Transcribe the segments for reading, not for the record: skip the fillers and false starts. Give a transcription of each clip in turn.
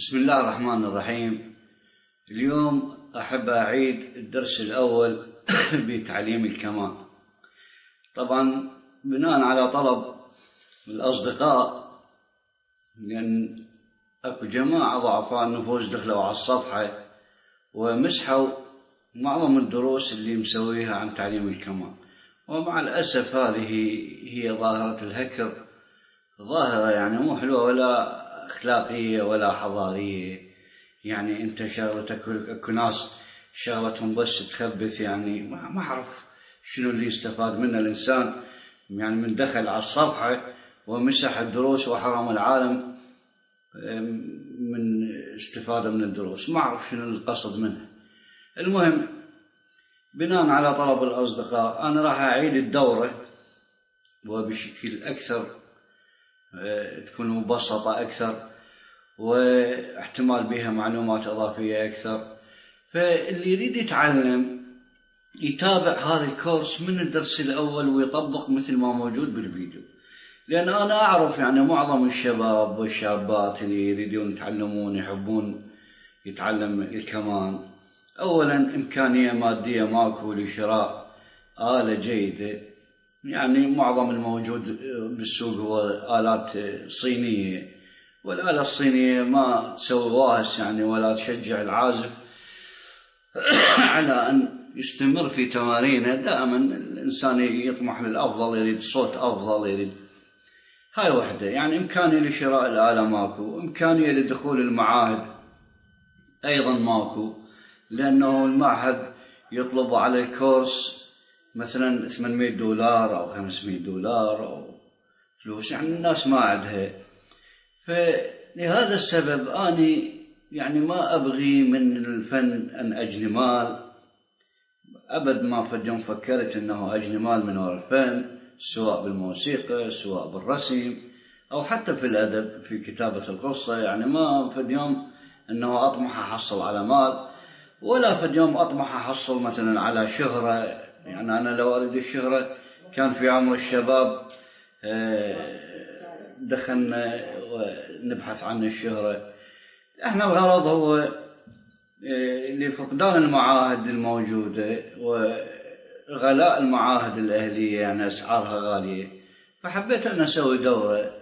بسم الله الرحمن الرحيم. اليوم أحب أعيد الدرس الأول بتعليم الكمان. طبعا بناء على طلب الأصدقاء، لأن أكو جماعة ضعفاء النفوس دخلوا على الصفحة ومسحوا معظم الدروس اللي مسويها عن تعليم الكمان. ومع الأسف هذه هي ظاهرة الهكر، ظاهرة يعني مو حلوة ولا أخلاقية ولا حضارية. يعني أنت شغلتك أكو ناس شغلتهم بس تخبث، يعني ما أعرف شنو اللي يستفاد منه الإنسان. يعني من دخل على الصفحة ومسح الدروس وحرم العالم من استفادة من الدروس، ما أعرف شنو القصد منها. المهم بناء على طلب الأصدقاء أنا راح أعيد الدورة وبشكل أكثر، تكون مبسطة أكثر واحتمال بها معلومات إضافية أكثر. فاللي يريد يتعلم يتابع هذا الكورس من الدرس الأول ويطبق مثل ما موجود بالفيديو، لأن أنا أعرف يعني معظم الشباب والشابات اللي يريدون يتعلمون يحبون يتعلم الكمان. أولا إمكانية مادية ماكو لشراء آلة جيدة، يعني معظم الموجود بالسوق هو آلات صينية، والآلة الصينية ما تسوي واهس يعني ولا تشجع العازف على أن يستمر في تمارينه. دائما الإنسان يطمح للأفضل، يريد صوت أفضل، يريد هاي وحدة. يعني إمكانية لشراء الآلة ماكو، إمكانية لدخول المعاهد أيضا ماكو، لأنه المعهد يطلب على الكورس مثلا $800 أو $500 أو فلوس، يعني الناس ما عندها. فلهذا السبب أنا يعني ما أبغي من الفن أن أجني مال أبد. ما فد يوم فكرت أنه أجني مال من وراء الفن، سواء بالموسيقى سواء بالرسم أو حتى في الأدب في كتابة القصة. يعني ما فد يوم أنه أطمح أحصل على مال، ولا فد يوم أطمح أحصل مثلا على شهرة. يعني أنا لو أريد الشهرة كان في عمر الشباب دخلنا ونبحث عن الشهرة. احنا الغرض هو لفقدان المعاهد الموجودة وغلاء المعاهد الأهلية، يعني أسعارها غالية. فحبيت أن أسوي دورة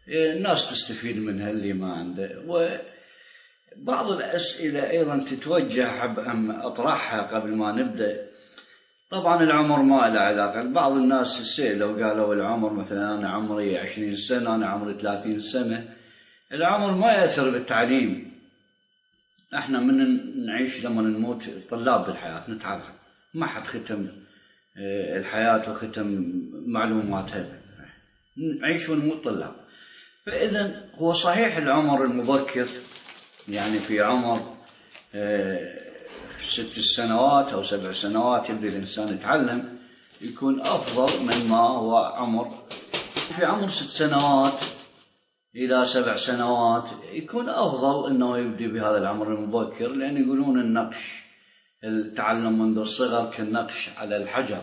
الناس تستفيد منها اللي ما عنده. وبعض الأسئلة أيضا تتوجه حب أن أطرحها قبل ما نبدأ. طبعا العمر ما له علاقة. بعض الناس سئلوا قالوا العمر، مثلا أنا عمري 20 سنة، أنا عمري 30 سنة. العمر ما يأثر بالتعليم. احنا من نعيش لما نموت طلاب بالحياة، نتعلم. ما حد ختم الحياة وختم معلوماتها، نعيش ونموت طلاب. فإذا هو صحيح العمر المبكر، يعني في عمر 6 سنوات أو 7 سنوات يبدأ الإنسان يتعلم، يكون أفضل مما هو عمر في عمر 6 سنوات إلى 7 سنوات، يكون أفضل أنه يبدأ بهذا العمر المبكر. لأن يقولون النقش، التعلم منذ الصغر كالنقش على الحجر.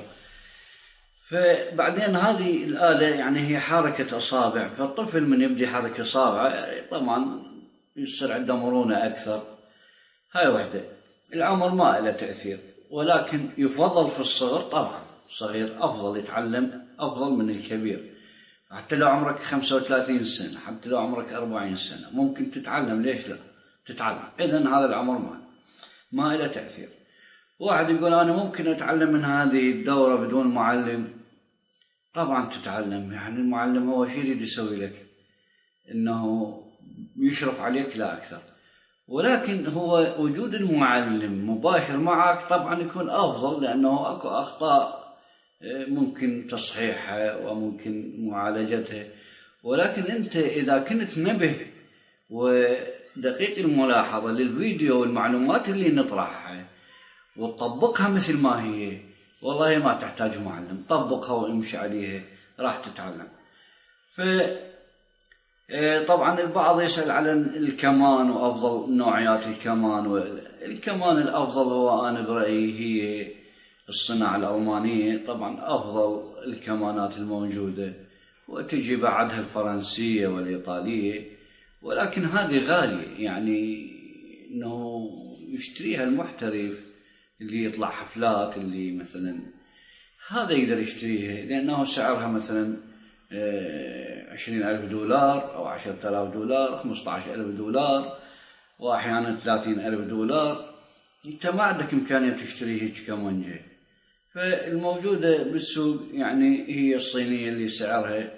فبعدين هذه الآلة يعني هي حركة أصابع، فالطفل من يبدأ حركة أصابع طبعا يصير عنده مرونة أكثر. هاي وحدة. العمر ما له تأثير، ولكن يفضل في الصغر. طبعا الصغير أفضل يتعلم، أفضل من الكبير. حتى لو عمرك 35 سنة، حتى لو عمرك 40 سنة ممكن تتعلم، ليش لا تتعلم. إذن هذا العمر ما له تأثير. واحد يقول أنا ممكن أتعلم من هذه الدورة بدون معلم. طبعا تتعلم، يعني المعلم هو شيء يريد يسوي لك إنه يشرف عليك لا أكثر. ولكن هو وجود المعلم مباشر معك طبعا يكون أفضل، لأنه أكو أخطاء ممكن تصحيحها وممكن معالجتها. ولكن أنت إذا كنت نبه ودقيق الملاحظة للفيديو والمعلومات اللي نطرحها وتطبقها مثل ما هي، والله ما تحتاج معلم. طبقها وامشي عليها راح تتعلم. طبعا البعض يسأل على الكمان وأفضل نوعيات الكمان. والكمان الأفضل هو أنا برأيي هي الصناعة الألمانية. طبعا أفضل الكمانات الموجودة، وتجي بعدها الفرنسية والإيطالية، ولكن هذه غالية، يعني انه يشتريها المحترف اللي يطلع حفلات، اللي مثلا هذا يقدر يشتريها، لانه سعرها مثلا 20,000 دولار او 10,000 دولار، 15,000 دولار، واحيانا 30,000 دولار. انت ما عندك امكانية تشتري هيك كمانجة. فالموجودة بالسوق يعني هي الصينية اللي سعرها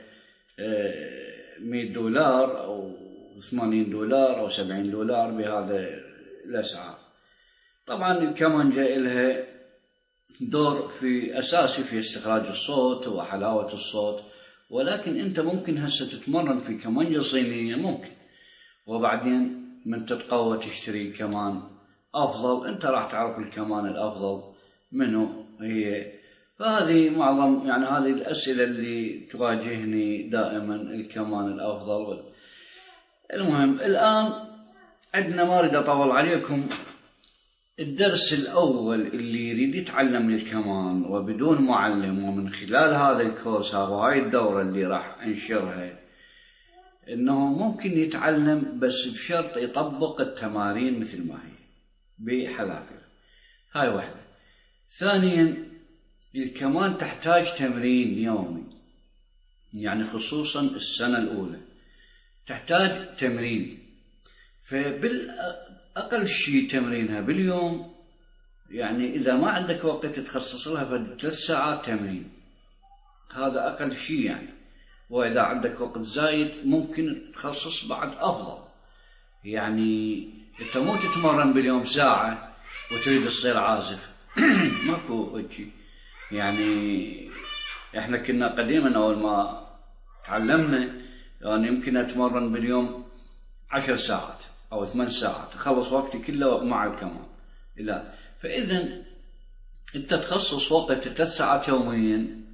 100 دولار او 80 دولار او 70 دولار، بهذا الاسعار. طبعا الكمانجة لها دور في اساسي في استخراج الصوت وحلاوة الصوت، ولكن انت ممكن هسه تتمرن في كمانجة صينية ممكن، وبعدين من تتقوى تشتري كمان افضل. انت راح تعرف الكمان الافضل منه هي. فهذه معظم يعني هذه الاسئلة اللي تواجهني دائما، الكمان الافضل. المهم الان عندنا، ما اريد اطول عليكم، الدرس الأول اللي يريد يتعلم الكمان وبدون معلم ومن خلال هذا الكورس وهاي الدورة اللي راح أنشرها، إنه ممكن يتعلم بس بشرط يطبق التمارين مثل ما هي بحذافير. هاي واحدة. ثانيا، الكمان تحتاج تمرين يومي، يعني خصوصا السنة الأولى تحتاج تمرين. أقل شيء تمرينها باليوم، يعني إذا ما عندك وقت تخصص لها 3 ساعات تمرين، هذا أقل شيء يعني. وإذا عندك وقت زايد ممكن تخصص بعد أفضل. يعني أنت مو تتمرن باليوم ساعة وتريد تصير عازف ماكو هيك. يعني إحنا كنا قديما أول ما تعلمنا يعني يمكن أتمرن باليوم 10 ساعات أو 8 ساعات، أخلص وقتي كله مع الكمان. لا، فإذا أنت تخصص وقت 3 ساعات يوميا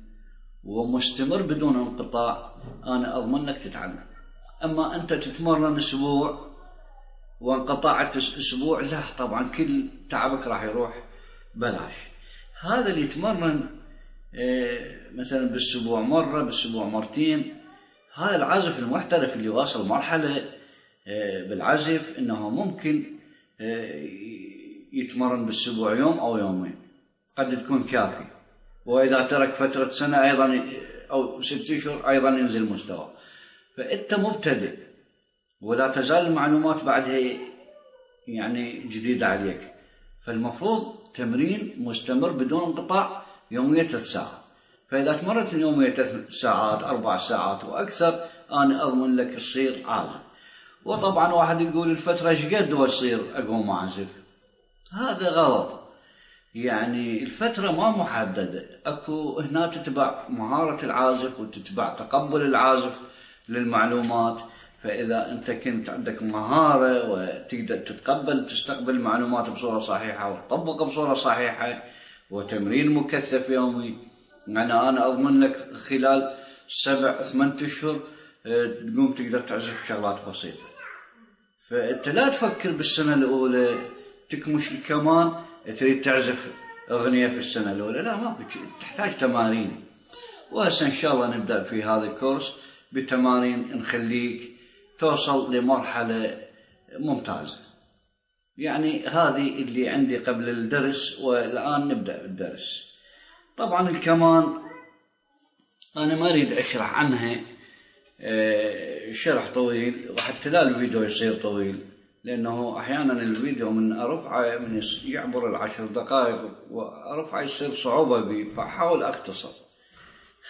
ومستمر بدون انقطاع، أنا أضمن لك تتعلم. أما أنت تتمرن أسبوع وانقطعت أسبوع، لا طبعا كل تعبك راح يروح بلاش. هذا اللي يتمرن مثلا بالأسبوع مرة، بالأسبوع مرتين، هذا العازف المحترف اللي واصل مرحلة بالعزف انه ممكن يتمرن بالاسبوع يوم او يومين، قد تكون كافي. واذا ترك فترة سنة ايضا او 6 اشهر ايضا ينزل مستوى. فانت مبتدئ ولا تزال المعلومات بعدها يعني جديدة عليك، فالمفروض تمرين مستمر بدون انقطاع يوميا 3 ساعات. فاذا تمرنت يوميا 3 ساعات 4 ساعات واكثر، انا اضمن لك تصير عازف. وطبعا واحد يقول الفترة ايش قد واصير اقوم اعزف؟ هذا غلط. يعني الفترة ما محددة، اكو هنا تتبع مهارة العازف وتتبع تقبل العازف للمعلومات. فاذا انت كنت عندك مهارة وتقدر تستقبل المعلومات بصورة صحيحة وتطبق بصورة صحيحة وتمرين مكثف يومي، يعني انا اضمن لك خلال 7-8 اشهر تقوم تقدر تعزف شغلات بسيطة. فأنت لا تفكر بالسنة الأولى تكمش الكمان تريد تعزف أغنية في السنة الأولى، لا، ما تحتاج تمارين. وهسه إن شاء الله نبدأ في هذا الكورس بتمارين نخليك توصل لمرحلة ممتازة. يعني هذه اللي عندي قبل الدرس، والآن نبدأ بالدرس. طبعا الكمان أنا ما أريد أشرح عنها شرح طويل، وحتى لا الفيديو يصير طويل، لأنه أحيانا الفيديو من أرفعه من يعبر 10 دقائق وأرفعه يصير صعوبة بي، فأحاول أختصر.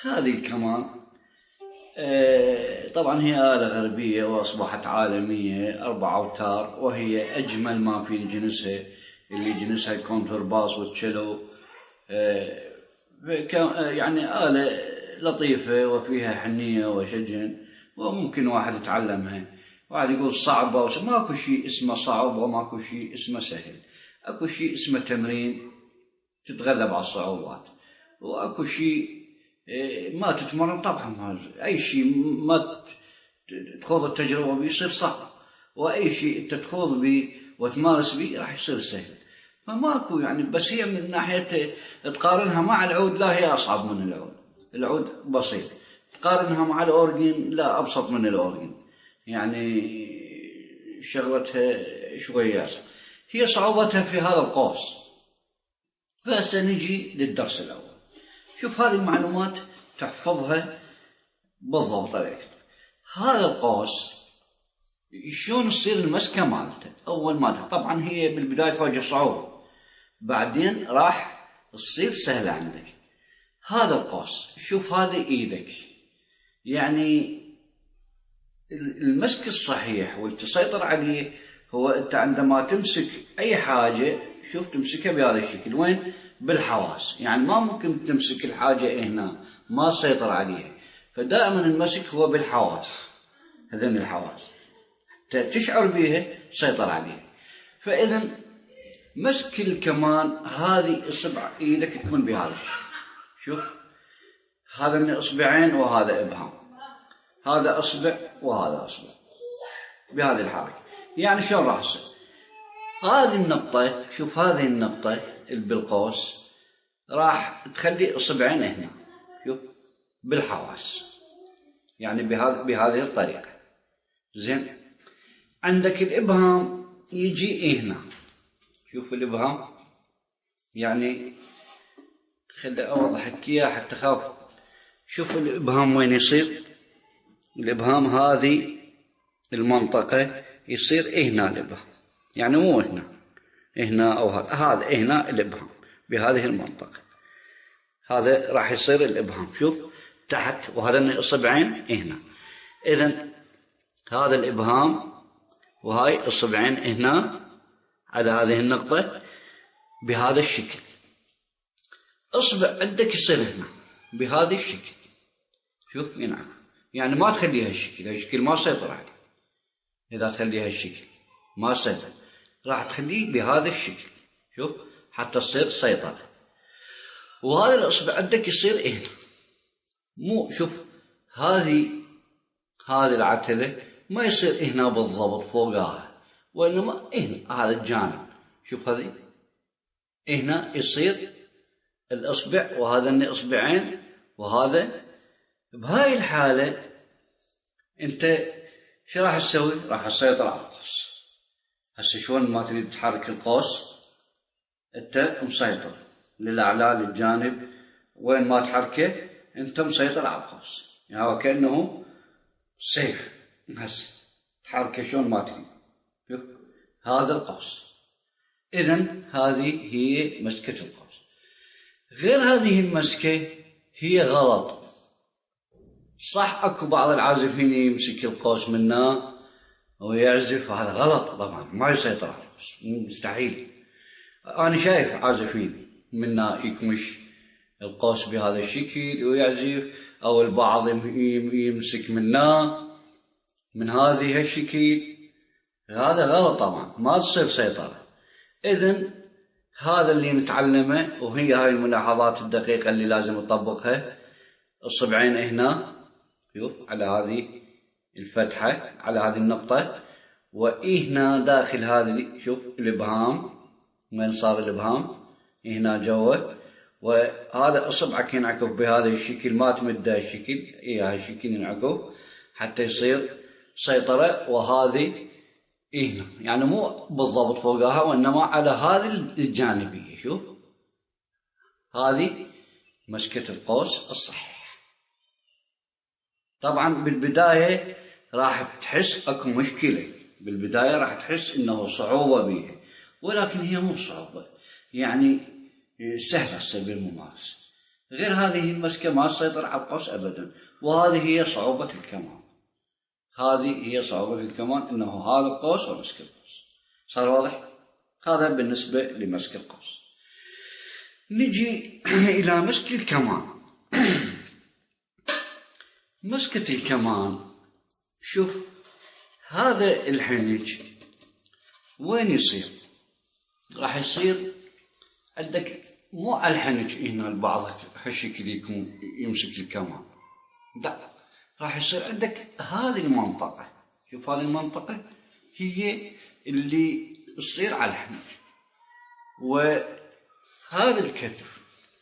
هذه الكمان طبعا هي آلة غربية وأصبحت عالمية، 4 أوتار، وهي أجمل ما في جنسها، اللي جنسها الكونترباس والتشيلو. يعني آلة لطيفة وفيها حنية وشجن، وممكن واحد يتعلمها. واحد يقول صعبة، ماكو شيء اسمه صعب وماكو شيء اسمه سهل. اكو شيء اسمه تمرين تتغلب على الصعوبات، واكو شيء ما تتمرن طبعا. اي شيء ما تخوض التجربة بيه يصير صعب، واي شيء انت تخوض بيه وتمارس بيه راح يصير سهل. فماكو يعني، بس هي من ناحية تقارنها مع العود، لا هي اصعب من العود. العود بسيط. تقارنها مع الأورجين، لا، أبسط من الأورجين. يعني شغلتها شويات، هي صعوبتها في هذا القوس. فهسه نجي للدرس الأول. شوف هذه المعلومات تحفظها بالضبط طريقتك. هذا القوس شلون تصير المسكة مالته؟ أول ما طبعا هي بالبداية تواجه صعوبة، بعدين راح تصير سهلة عندك. هذا القوس، شوف هذه إيدك، يعني المسك الصحيح والتسيطر عليه هو أنت عندما تمسك أي حاجة، شوف تمسكها بهذا الشكل، وين؟ بالحواس. يعني ما ممكن تمسك الحاجة هنا ما تسيطر عليها، فدائما المسك هو بالحواس، هذين الحواس تشعر بها تسيطر عليها. فإذا مسك الكمان هذه إصبع إيدك تكون بهذا الشكل، شوف هذا من إصبعين وهذا إبهام، هذا إصبع وهذا إصبع، بهذه الحركة. يعني شلون راح تصير هذه النقطة؟ شوف هذه النقطة بالقوس راح تخلي إصبعين هنا، شوف بالحواس، يعني بهذه الطريقة. زين، عندك الإبهام يجي هنا، شوف الإبهام، يعني خلي أوضحك إياه حتى خاف. شوف الإبهام وين يصير؟ الإبهام هذه المنطقة يصير هنا الإبهام، يعني مو هنا، هنا أو هذا هنا الإبهام بهذه المنطقة، هذا راح يصير الإبهام. شوف تحت، وهذا إصبعين هنا. إذن هذا الإبهام وهاي إصبعين هنا على هذه النقطة بهذا الشكل. إصبع عندك يصير هنا بهذا الشكل، شوف ينعم، يعني ما تخليها الشكل، الشكل ما سيطر عليه. إذا تخليها الشكل ما سيطر، راح تخليه بهذا الشكل، شوف حتى تصير سيطرة. وهذا الإصبع عندك يصير هنا، مو شوف هذه العتلة ما يصير هنا بالضبط فوقها، وإنما هنا هذا الجانب، شوف هذه هنا يصير الإصبع، وهذا إصبعين وهذا. بهاي الحالة أنت شو راح تسوي؟ راح تسيطر على القوس. هسه شلون ما تريد تحرك القوس أنت مسيطر للأعلى للجانب، وين ما تحركه أنت مسيطر على القوس، يعني هو كأنه سيف. هسه تحركه شلون ما تريد، شوف هذا القوس. إذن هذه هي مسكة القوس. غير هذه المسكة هي غلط. صح اكو بعض العازفين يمسك القوس منا ويعزف، هذا غلط طبعا، ما يسيطر على القوس، مستحيل. انا شايف عازفين منا يكمش القوس بهذا الشكل ويعزف، او البعض يمسك منا من هذه الشكل، هذا غلط طبعا، ما تصير سيطرة. اذن هذا اللي نتعلمه، وهي هاي الملاحظات الدقيقة اللي لازم نطبقها. الصبعين هنا، شوف على هذه الفتحة، على هذه النقطة، وهنا داخل هذه شوف الإبهام، وين صار الإبهام؟ هنا جوا. وهذا إصبعك ينعكف بهذا الشكل، ما تمده الشكل، هاي الشكل ينعكف حتى يصير سيطرة. وهذه هنا يعني مو بالضبط فوقها، وإنما على هذه الجانبية. شوف هذه مسكة القوس الصحيح. طبعا بالبداية راح تحس اكو مشكلة، بالبداية راح تحس انه صعوبة بيها، ولكن هي مو صعوبة، يعني سهلة تصير بالممارسة. غير هذه المسكة ما تسيطر على القوس ابدا، وهذه هي صعوبة الكمان. هذه هي صعوبة الكمان، انه هذا القوس ومسك القوس. صار واضح؟ هذا بالنسبة لمسك القوس. نجي الى مسك الكمان. مسكة الكمان، شوف هذا الحنج وين يصير؟ راح يصير عندك مو على الحنج هنا البعض هالشكل يكون يمسك الكمان، لا، راح يصير عندك هذه المنطقة. شوف هذه المنطقة هي اللي تصير على الحنج، وهذا الكتف،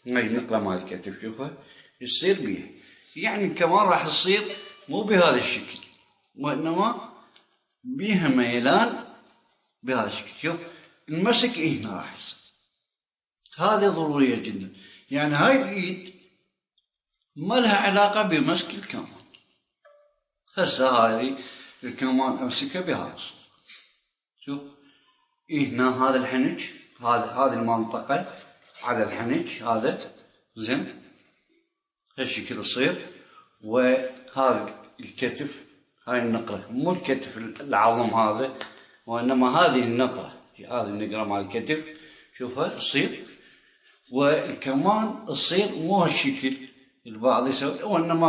هاي النقلة مال الكتف شوفها يصير بيها، يعني كمان راح تصير مو بهذا الشكل، وإنما بيها ميلان بهذا الشكل. شوف المسك هنا راح يصير، هذه ضرورية جدا. يعني هاي الإيد ما لها علاقة بمسك الكمان. هسه هذه الكمان أمسكها بهذا الصورة. شوف هنا هذا الحنج، هذه المنطقة على الحنج هذا، زين هالشكل يصير. وهذا الكتف، هاي النقرة، مو الكتف العظم هذا، وإنما هذه النقرة، هذه النقرة مع الكتف، شوفها تصير. والكمان تصير مو هالشكل البعض يسوي، وإنما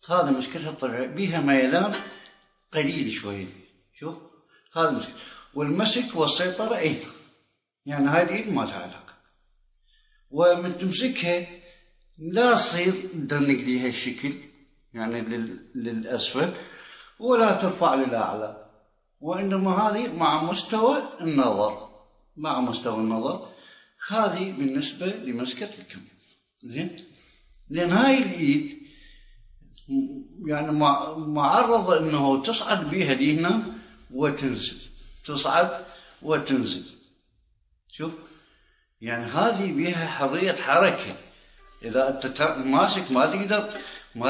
هذا مشكلتها الطبيعية، بيها ميلان قليل شوي. شوف هذا المشكلة. والمسك والسيطرة يعني هاي الإيد ما لها علاقة. ومن تمسكها لا تصير تدنق لي هالشكل يعني للأسفل، ولا ترفع للأعلى، وإنما هذه مع مستوى النظر، مع مستوى النظر. هذه بالنسبة لمسكة الكم، زين. لأن هاي الإيد يعني معرضة إنه تصعد بها لهنا وتنزل، تصعد وتنزل. شوف يعني هذه بها حرية حركة. إذا أنت ماسك ما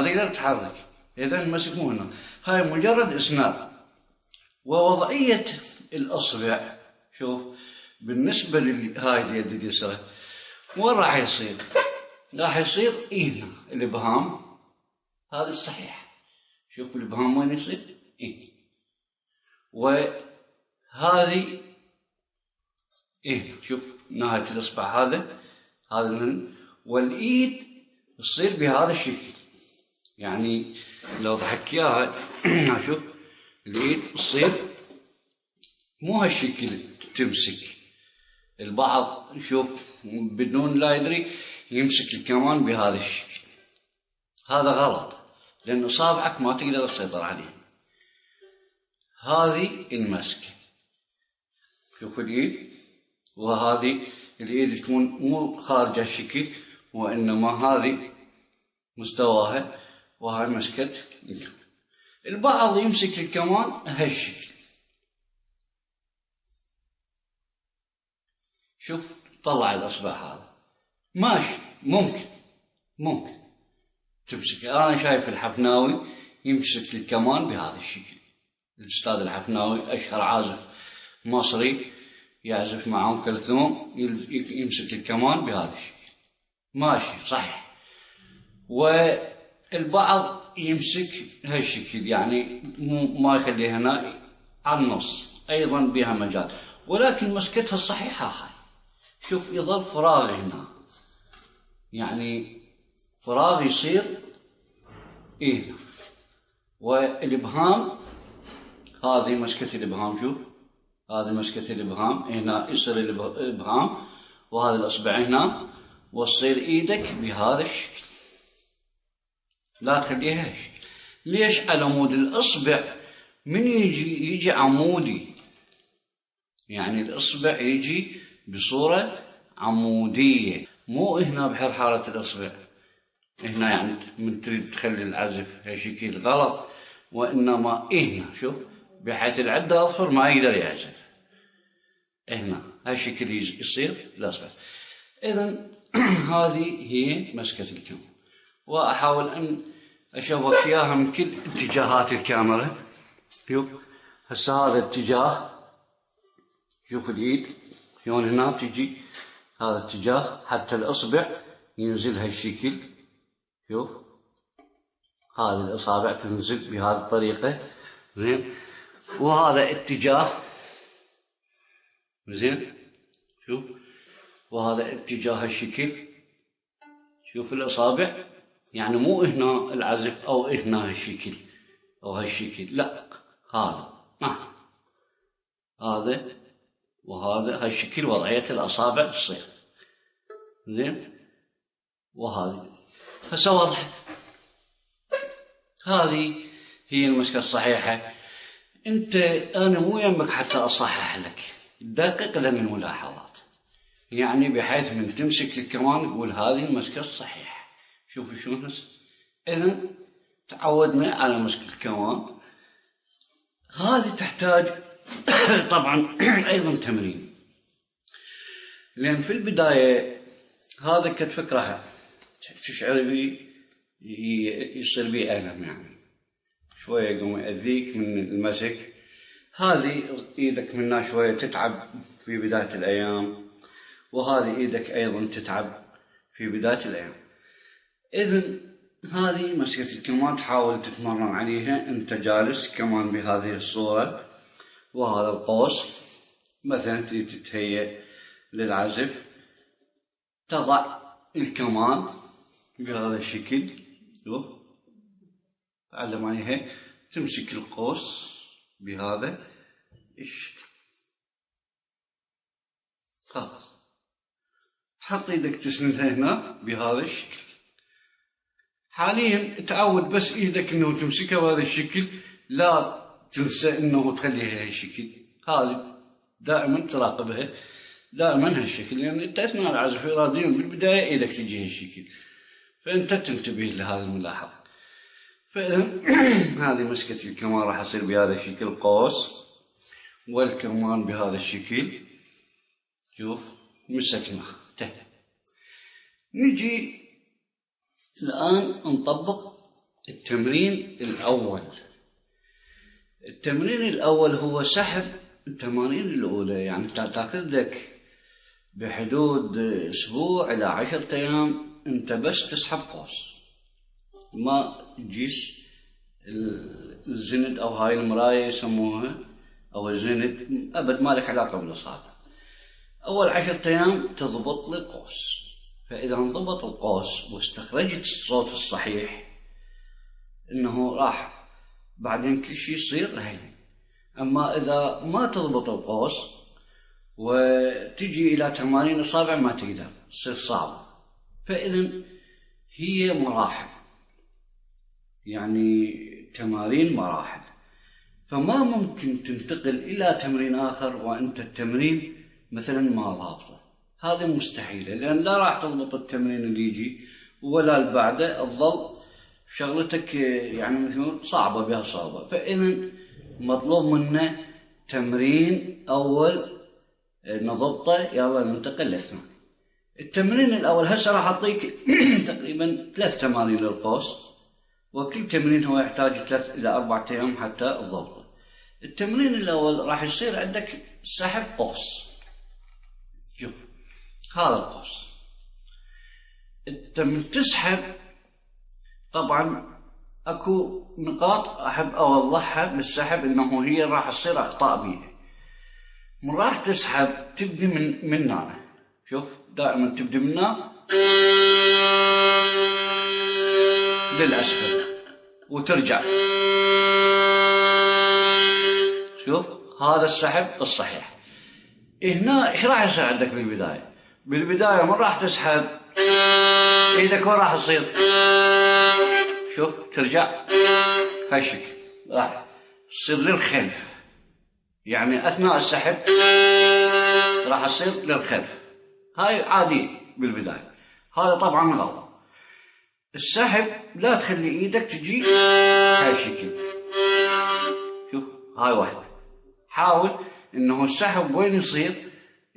تقدر تحرك. إذا المسك مو هنا، هاي مجرد إسناد. ووضعية الأصبع، شوف بالنسبة لهاي اليد اليسرى وين راح يصير؟ راح يصير هنا الإبهام، هذا الصحيح. شوف الإبهام وين يصير؟ وهذه شوف نهاية الإصبع هذا والإيد تصير بهذا الشكل. يعني لو ضحك إياها شوف الإيد تصير مو هالشكل تمسك. البعض شوف بدون لا يدري يمسك الكمان بهذا الشكل، هذا غلط، لأن أصابعك ما تقدر تسيطر عليه. هذه المسكة، شوف الإيد، وهذه الإيد تكون مو خارج الشكل، وإنما هذه مستواها، وهاي مسكة الكمان. البعض يمسك الكمان هالشكل، شوف طلع الأصبع هذا ماشي، ممكن تمسك. أنا شايف الحفناوي يمسك الكمان بهذا الشكل. الأستاذ الحفناوي أشهر عازف مصري يعزف مع أم كلثوم، يمسك الكمان بهذا الشكل، ماشي صحيح. والبعض يمسك هالشكل، يعني ما يخليها هنا على النص، أيضا بها مجال، ولكن مسكتها الصحيحة هاي. شوف يظل فراغ هنا، يعني فراغ يصير والإبهام، هذه مسكة الإبهام. شوف هذه مسكة الإبهام، هنا يصير الإبهام، وهذا الإصبع هنا، وتصير إيدك بهذا الشكل، لا تخليها هالشكل. ليش على عمود الإصبع من يجي عمودي، يعني الإصبع يجي بصورة عمودية، مو هنا بحرحارة الإصبع هنا، يعني من تريد تخلي العزف هالشكل غلط، وإنما هنا شوف بحيث العدة أظفر ما يقدر يعزف، هنا هالشكل يصير الأصبع. إذن هذه هي مسكة الكمان، وأحاول أن أشوفك إياها من كل اتجاهات الكاميرا. شوف هسه هذا اتجاه، شوف اليد شلون هنا تجي هذا اتجاه حتى الإصبع ينزل هالشكل. شوف هذه الإصابع تنزل بهذه الطريقة، زين. وهذا اتجاه، زين. شوف وهذا اتجاه هالشكل، شوف الأصابع، يعني مو هنا العزف أو هنا هالشكل أو هالشكل، لا هذا هذا وهذا هالشكل، وضعية الأصابع تصير زين. وهذه هسه واضح، هذه هي المسكة الصحيحة. أنا مو يمك حتى أصحح لك، دقق ذا الملاحظات، يعني بحيث من تمسك الكمان تقول هذه المسكة الصحيحة. شوفوا شلون هسه. إذن تعودنا على مسك الكمان، هذه تحتاج طبعا أيضا تمرين، لأن في البداية هذا كفكرة تشعر بي يصير بي ألم، يعني شوية يقوم يأذيك من المسك، هذه إيدك منها شوية تتعب في بداية الأيام، وهذه إيدك أيضا تتعب في بداية الأيام. إذن هذه مسكة الكمان تحاول تتمرن عليها أنت جالس كمان بهذه الصورة، وهذا القوس مثلا تريد تتهيأ للعزف، تضع الكمان بهذا الشكل، شوف تعلم عليها، تمسك القوس بهذا الشكل، خلاص تحط ايدك تسندها هنا بهذا الشكل. حاليا تعود بس ايدك انه تمسكها بهذا الشكل، لا تنسى انه تخليها هالشكل، هذه دائما تراقبها دائما هالشكل، لان انت اثناء العزف اراديا بالبدايه ايدك تجي هالشكل، فانت تنتبه لهذه الملاحظه. فاذا هذه مسكة الكمان راح يصير بهذا الشكل قوس، والكمان بهذا الشكل، شوف مسكنا. نجي الآن نطبق التمرين الأول. التمرين الأول هو سحب التمارين الأولى، يعني تأخذ لك بحدود أسبوع إلى 10 أيام أنت بس تسحب قوس، ما تجيس الزند أو هاي المراية يسموها أو الزند، أبد ما لك علاقة بالإصابة. أول 10 أيام تضبط للقوس، فإذا انضبط القوس واستخرجت الصوت الصحيح إنه راح بعدين كل شيء يصير هين. أما إذا ما تضبط القوس وتجي إلى تمارين الأصابع ما تقدر، تصير صعبة. فإذا هي مراحل، يعني تمارين مراحل، فما ممكن تنتقل إلى تمرين آخر وأنت التمرين مثلا ما ضابطه، هذه مستحيلة، لأن لا راح تضبط التمرين اللي يجي ولا اللي بعده، تظل شغلتك يعني مثل صعبة بها صعبة. فإذا مطلوب منا تمرين أول نضبطه، يلا ننتقل للثاني. التمرين الأول هسه راح أعطيك تقريبا 3 تمارين للقوس، وكل تمرين هو يحتاج 3 إلى 4 أيام حتى تضبطه. التمرين الأول راح يصير عندك سحب قوس، شوف هذا القوس، انت من تسحب طبعا اكو نقاط احب اوضحها بالسحب، انه هي راح تصير اخطاء بيها. من راح تسحب تبدي من هنا، شوف دائما تبدي من هنا للاسفل وترجع، شوف هذا السحب الصحيح. هنا ايش راح يصير عندك بالبدايه؟ بالبدايه من راح تسحب ايدك وين راح تصير؟ شوف ترجع هالشكل، راح تصير للخلف، يعني اثناء السحب راح تصير للخلف، هاي عادي بالبدايه، هذا طبعا غلط. السحب لا تخلي ايدك تجي هالشكل، شوف هاي واحده، حاول انه السحب وين يصير؟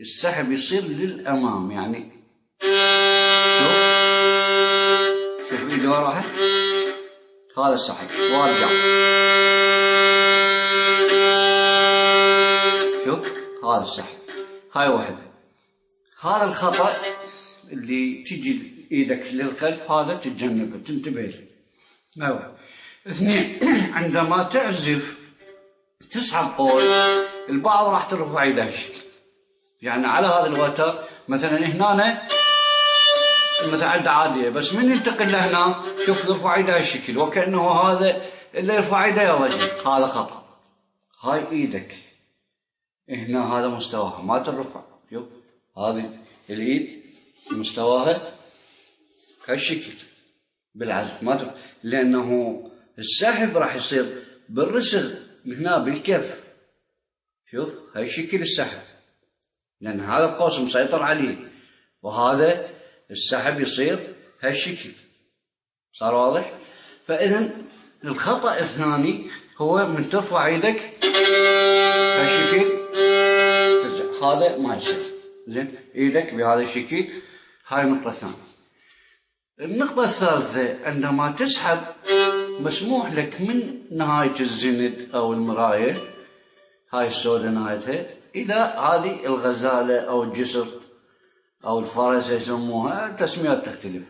السحب يصير للامام، يعني شوف ايدي وين راحت، هذا السحب وارجع، شوف هذا السحب، هاي واحده. هذا الخطأ اللي تجي ايدك للخلف هذا تتجنبه، تنتبه له. ايوه. 2 عندما تعزف تسحب قوس، البعض راح ترفع ايده هالشكل، يعني على هذا الوتر مثلا هنا مثلا عنده عاديه، بس من ينتقل لهنا شوف يرفع ايده هالشكل، وكانه هذا اللي يرفع ايده يلا جي، هذا خطا. هاي ايدك هنا هذا مستواها ما ترفع، شوف هذه الايد مستواها هالشكل بالعزف ما ترفع، لانه السحب راح يصير بالرسغ هنا بالكف، شوف هاي شكل السحب، لأن هذا القوس مسيطر عليه، وهذا السحب يصير هالشكل، صار واضح؟ فإذا الخطأ الثاني هو من ترفع ايدك هالشكل ترجع، هذا ما يصير. زين، ايدك بهذا الشكل. هاي النقطة الثانية. النقطة الثالثة، عندما تسحب مسموح لك من نهاية الزند أو المراية، هاي السوداء نهايتها، إلى هذه الغزالة أو الجسر أو الفرس يسموها، التسميات تختلف،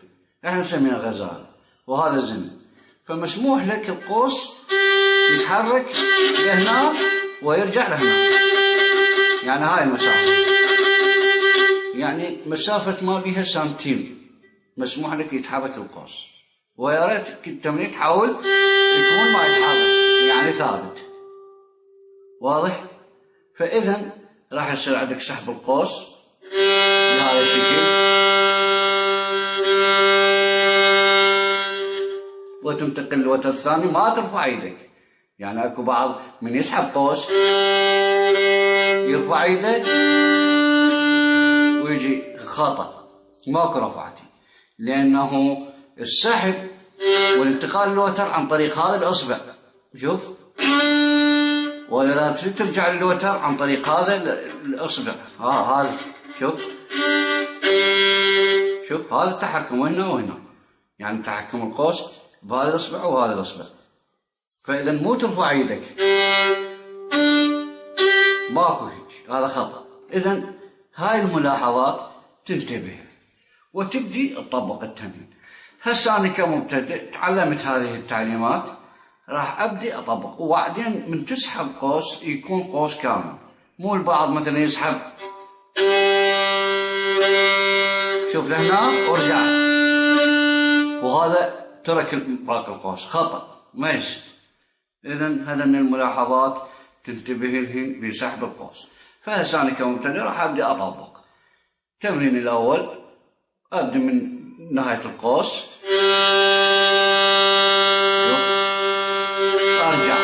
احنا نسميها غزالة، وهذا زند. فمسموح لك القوس يتحرك لهنا ويرجع لهنا، يعني هاي المسافة، يعني مسافة ما بيها سنتيم مسموح لك يتحرك القوس. ويا ريت التمرين تحاول يكون ما يتحرك، يعني ثابت. واضح؟ فإذا راح يصير عندك سحب القوس بهذا الشكل، وتنتقل للوتر الثاني ما ترفع يدك. يعني اكو بعض من يسحب قوس يرفع يده ويجي خطأ، ماكو رفعتي، لأنه السحب والانتقال للوتر عن طريق هذا الأصبع. شوف، ولا تريد ترجع للوتر عن طريق هذا الأصبع. هذا شوف هذا التحكم وهنا وهنا، يعني تحكم القوس بهذا الأصبع وهذا الأصبع. فإذا مو ترفع يدك، ماكو هيك، هذا خطأ. إذا هاي الملاحظات تنتبه وتبدي تطبق التمرين. هسه أنا كمبتدئ تعلمت هذه التعليمات، راح أبدي أطبق. وبعدين من تسحب قوس يكون قوس كامل، مو البعض مثلا يسحب شوف لهنا ورجع، وهذا ترك باقي القوس، خطأ، ما يصير. إذا هذن الملاحظات تنتبه لهن بسحب القوس. فهسه أنا كمبتدئ راح أبدي أطبق. التمرين الأول، أبدأ من نهاية القوس، شوف، أرجع،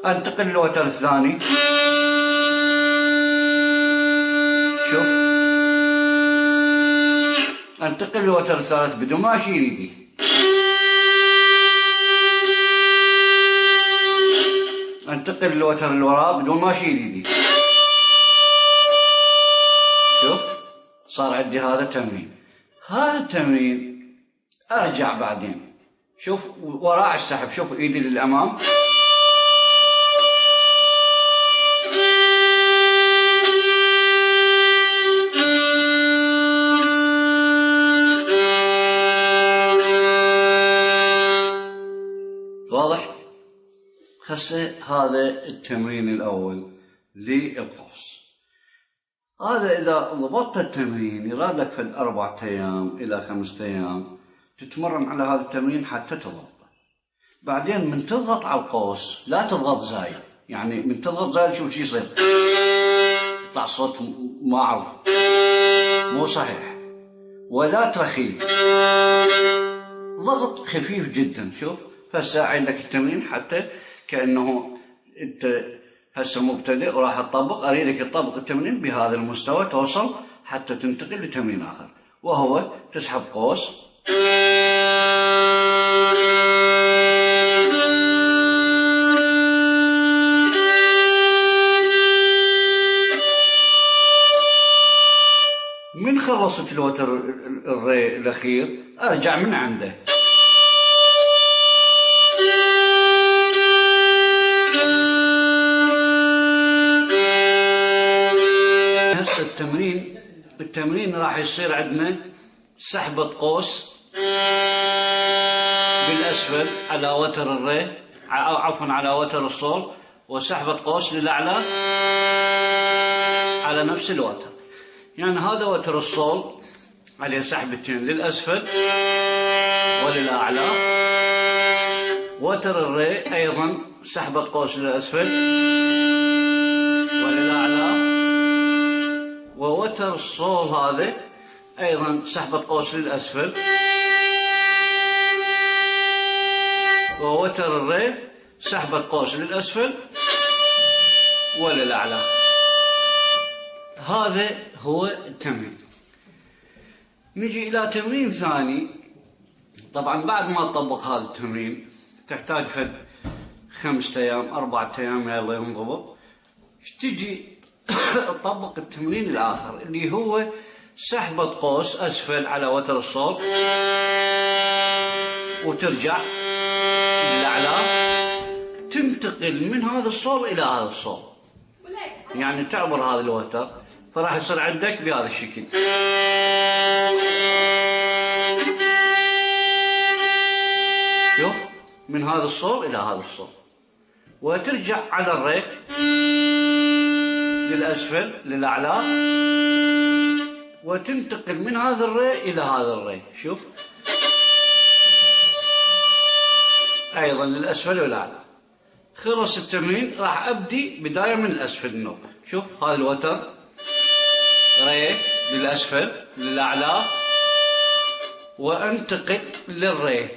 أنتقل للوتر الثاني، شوف، أنتقل للوتر الثالث بدون ما أشيل يدي، أنتقل للوتر اللي وراه بدون ما أشيل يدي. شوف، صار عندي هذا التمرين. هذا التمرين أرجع بعدين، شوف وراء السحب، شوف إيدي للأمام، واضح؟ هسه هذا التمرين الأول للقوس. هذا إذا ضبطت التمرين يراد لك فد 4 أيام إلى 5 أيام تتمرن على هذا التمرين حتى تضبط. بعدين من تضغط على القوس لا تضغط زايد، يعني من تضغط زايد شو يصير؟ يطلع صوت معروف مو صحيح، ولا ترخيه، ضغط خفيف جدا. شوف هسه أعيد لك التمرين حتى كأنه أنت هسه مبتدئ وراح تطبق، أريدك تطبق التمرين بهذا المستوى توصل حتى تنتقل لتمرين آخر، وهو تسحب قوس، من خلصت الوتر الري الأخير أرجع من عنده. هسه التمرين راح يصير عندنا سحبة قوس بالأسفل على وتر الري، أو عفوا على وتر الصول، وسحبة قوس للأعلى على نفس الوتر. يعني هذا وتر الصول عليه سحبتين للأسفل وللأعلى، وتر الري أيضا سحبة قوس للأسفل وللأعلى، ووتر الصول هذا أيضا سحبة قوس للأسفل، ووتر الري سحبة قوس للأسفل وللأعلى. هذا هو التمرين. نجي إلى تمرين ثاني. طبعا بعد ما تطبق هذا التمرين تحتاج فد 5 أيام 4 أيام يلا ينضبط. تجي تطبق التمرين الآخر اللي هو سحبة قوس أسفل على وتر الصوت وترجع للأعلى، تنتقل من هذا الصوت إلى هذا الصوت، يعني تعبر هذا الوتر، فراح يصير عندك بهذا الشكل. شوف من هذا الصوت إلى هذا الصوت، وترجع على الري للأسفل للأعلى، وتنتقل من هذا الري إلى هذا الري. شوف أيضا للأسفل والأعلى. خلص التمرين راح أبدي بداية من الأسفل النوب. شوف هذا الوتر ري للأسفل للأعلى، وأنتقل للري،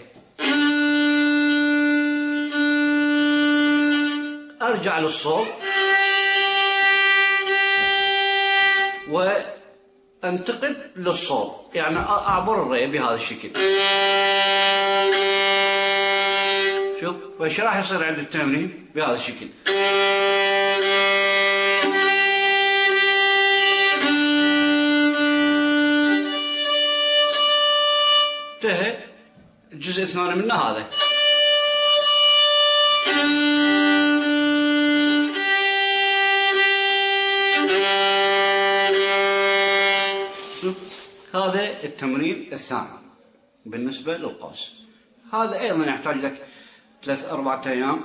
أرجع للصوب وأنتقل للصوب، يعني أعبر الري بهذا الشكل. شوف فايش راح يصير عند التمرين بهذا الشكل. انتهى الجزء الثاني منه هذا. هذا التمرين الثاني بالنسبة للقوس. هذا أيضا يحتاج لك 3-4 أيام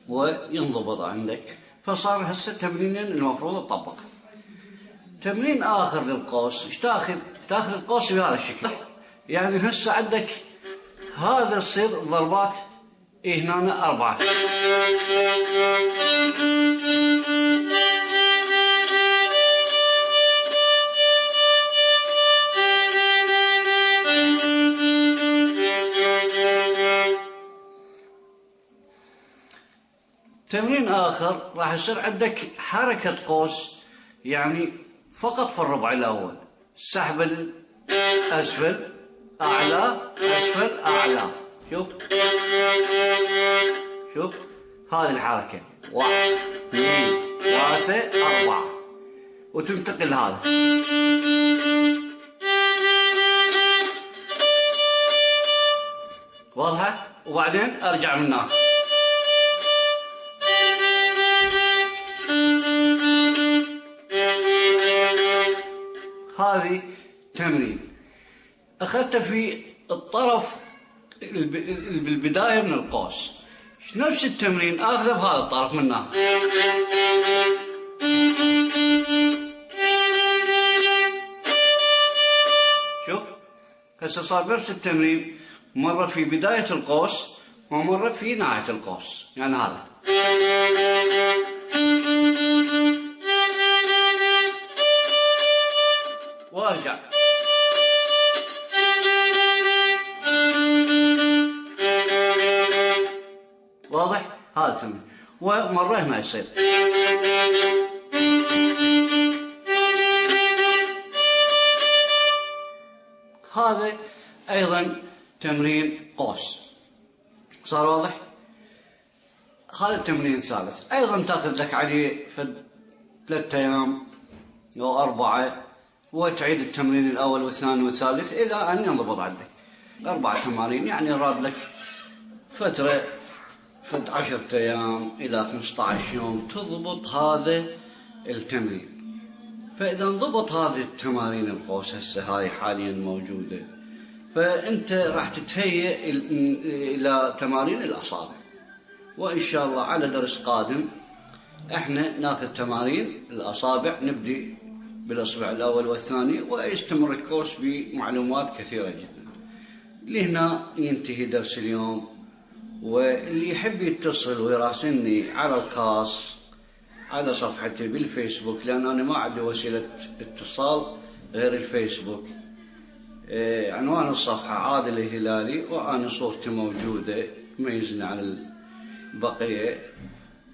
وينضبط عندك. فصار هسه تمرينين المفروض تطبق. تمرين آخر للقوس، ايش تاخذ القوس بهذا الشكل، يعني هسه عندك هذا يصير ضربات هنا 4. تمرين آخر راح يصير عندك حركة قوس، يعني فقط في الربع الأول، سحب الأسفل أعلى أسفل أعلى. شوف هذه الحركة 1 2 3 4 وتنتقل هذا. واضحة؟ وبعدين أرجع من هناك. هذه تمرين أخذته في الطرف بالبداية من القوس. نفس التمرين آخذه بهذا الطرف منه. شوف هسه صار نفس التمرين، مرة في بداية القوس ومرة في نهاية القوس، يعني هذا. وارجع. واضح؟ هذا تمرين. ومرة هنا يصير. هذا أيضا تمرين قوس. صار واضح؟ هذا التمرين الثالث أيضا تاخذ لك عليه 3 أيام أو 4، وتعيد التمرين الأول والثاني والثالث إلى أن ينضبط عندك. 4 تمارين، يعني راد لك فترة 10 أيام إلى 15 يوم تضبط هذا التمرين. فإذا انضبط هذه التمارين القوس هسه هاي حاليا موجودة، فأنت راح تتهيأ إلى تمارين الأصابع. وإن شاء الله على درس قادم احنا ناخذ تمارين الأصابع، نبدي بالأصبع الأول والثاني، ويستمر الكورس بمعلومات كثيرة جدا. لهنا ينتهي درس اليوم. واللي يحب يتصل ويراسلني على الخاص على صفحتي بالفيسبوك، لأن أنا ما عندي وسيلة اتصال غير الفيسبوك. عنوان الصفحة عادل الهلالي، وأنا صورتي موجودة تميزني عن البقية.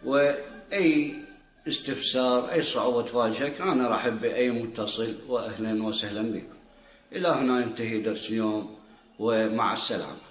وأي استفسار أي صعوبة تواجهك أنا رحب بأي متصل، وأهلا وسهلا بكم. إلى هنا ينتهي درس اليوم، ومع السلامة.